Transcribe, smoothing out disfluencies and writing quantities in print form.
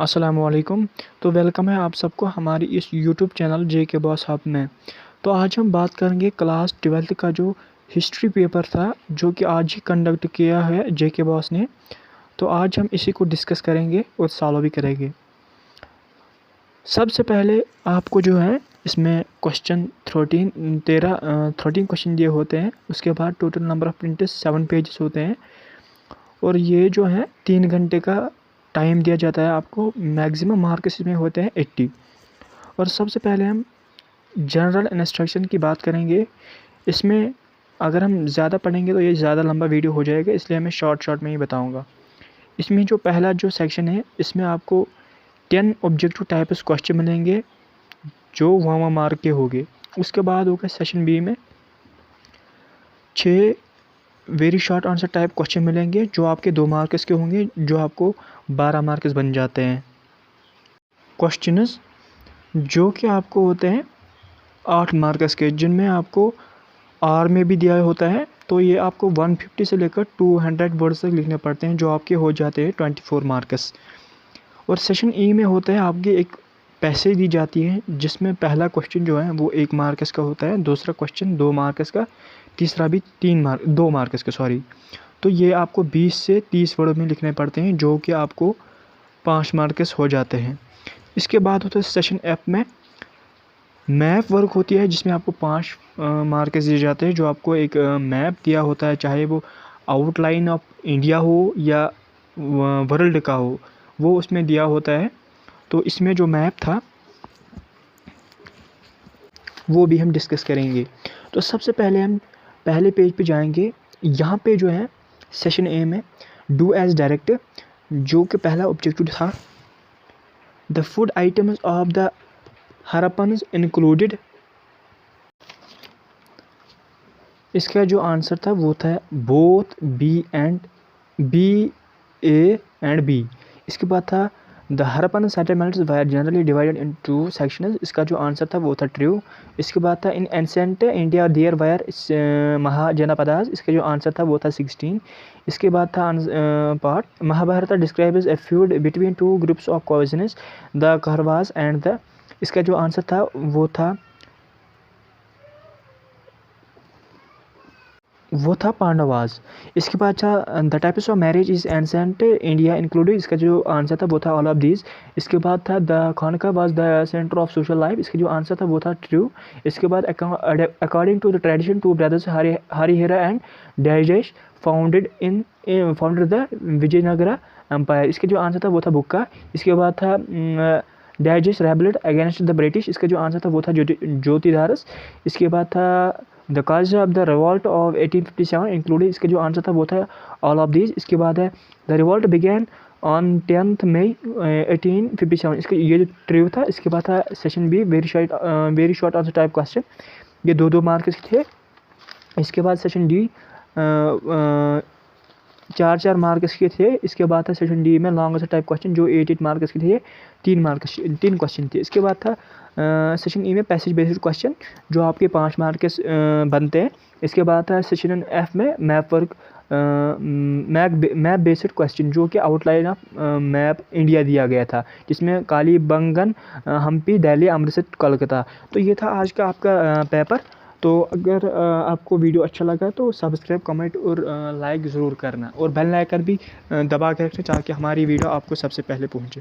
अस्सलामुअलैकुम। तो वेलकम है आप सबको हमारी इस यूट्यूब चैनल जेके बॉस हब में। तो आज हम बात करेंगे क्लास 12th का जो हिस्ट्री पेपर था जो कि आज ही कंडक्ट किया है जेके बॉस ने। तो आज हम इसी को डिस्कस करेंगे और सॉल्व भी करेंगे। सबसे पहले आपको जो है इसमें क्वेश्चन 13 क्वेश्चन दिए होते हैं। उसके बाद total number of printed 7 pages होते हैं और ये जो है 3 घंटे का टाइम दिया जाता है आपको। मैक्सिमम मार्क्स इसमें होते हैं 80। और सबसे पहले हम जनरल इंस्ट्रक्शन की बात करेंगे। इसमें अगर हम ज़्यादा पढ़ेंगे तो ये ज़्यादा लंबा वीडियो हो जाएगा, इसलिए मैं शॉर्ट में ही बताऊंगा। इसमें जो पहला जो सेक्शन है इसमें आपको 10 ऑब्जेक्टिव टाइप्स क्वेश्चन मिलेंगे जो 1 मार्क के होंगे। उसके बाद होगा सेशन बी में 6 very short answer type question मिलेंगे जो आपके 2 मार्क्स के होंगे, जो आपको 12 मार्क्स बन जाते हैं। क्वेश्चंस जो कि आपको होते हैं 8 मार्क्स के, जिनमें आपको आर में भी दिया होता है। तो ये आपको 150 से लेकर 200 वर्ड्स तक लिखने पड़ते हैं, जो आपके हो जाते हैं 24 मार्क्स। और सेशन ई में होता है आपके एक पैसे दी जाती हैं, जिसमें पहला क्वेश्चन जो है वो 1 मार्क्स का होता है, दूसरा क्वेश्चन 2 मार्क्स का, तीसरा भी 2 मार्क्स का सॉरी। तो ये आपको 20 से 30 वर्ड में लिखने पड़ते हैं, जो कि आपको 5 मार्क्स हो जाते हैं। इसके बाद होता है सेशन एफ में मैप वर्क होती है, जिसमें आपको 5 मार्क्स दिए जाते हैं, जो आपको एक मैप दिया होता है, चाहे वो आउटलाइन ऑफ इंडिया हो या वर्ल्ड का हो, वो उसमें दिया होता है। तो इसमें जो मैप था वो भी हम डिस्कस करेंगे। तो सबसे पहले हम पहले पेज पे जाएंगे। यहाँ पे जो है सेशन ए में डू एज डायरेक्ट, जो कि पहला ऑब्जेक्टिव था। The food items of the Harappans included, इसका जो आंसर था वो था both B A and B. इसके बाद था the Harappan settlements were generally divided into sections, इसका जो आंसर था वो था ट्रू। इसके बाद था in ancient India there were Mahajanapadas, इसका जो आंसर था वो था 16। इसके बाद था part Mahabharata describes a feud between 2 groups of cousins the Kauravas and the, इसका जो आंसर था वो था पांडवास। इसके बाद था the types of marriage is ancient India included, इसका जो आंसर था वो था ऑल ऑफ दीज। इसके बाद था the khanqah was the centre of social life, इसका जो आंसर था वो था ट्रू। इसके बाद according to the tradition 2 brothers Harihara and डाइजेश फाउंडेड द विजयनगरा एम्पायर, इसका जो आंसर था वो था बुक्का। इसके बाद था डाइजेश रेबल्ड अगेंस्ट द ब्रिटिश, इसका जो आंसर था वो था ज्योतिदारस। इसके बाद था the cause of the revolt of 1857 included, इसका जो आंसर था वो था ऑल ऑफ दीज। इसके बाद है द रिवॉल्ट बिगेन ऑन 10 मई 1857, इसका ये जो ट्रू था। इसके बाद था session be very short answer type question, ये 2 मार्क्स थे। इसके बाद सेशन डी 4 मार्क्स के थे। इसके बाद था सेशन डी में लॉन्ग आंसर टाइप क्वेश्चन, जो 8 मार्क्स के थे, 3 क्वेश्चन थे। इसके बाद था सेशन ई में पैसेज बेस्ड क्वेश्चन, जो आपके 5 मार्क्स बनते हैं। इसके बाद था सेशन एफ में map work map based question, जो कि आउटलाइन ऑफ मैप इंडिया दिया गया था, जिसमें कालीबंगन हम्पी दिल्ली अमृतसर कोलकाता। तो ये था आज का आपका पेपर। तो अगर आपको वीडियो अच्छा लगा तो सब्सक्राइब, कमेंट और लाइक ज़रूर करना, और बेल आइकन भी दबा के रखें ताकि हमारी वीडियो आपको सबसे पहले पहुंचे।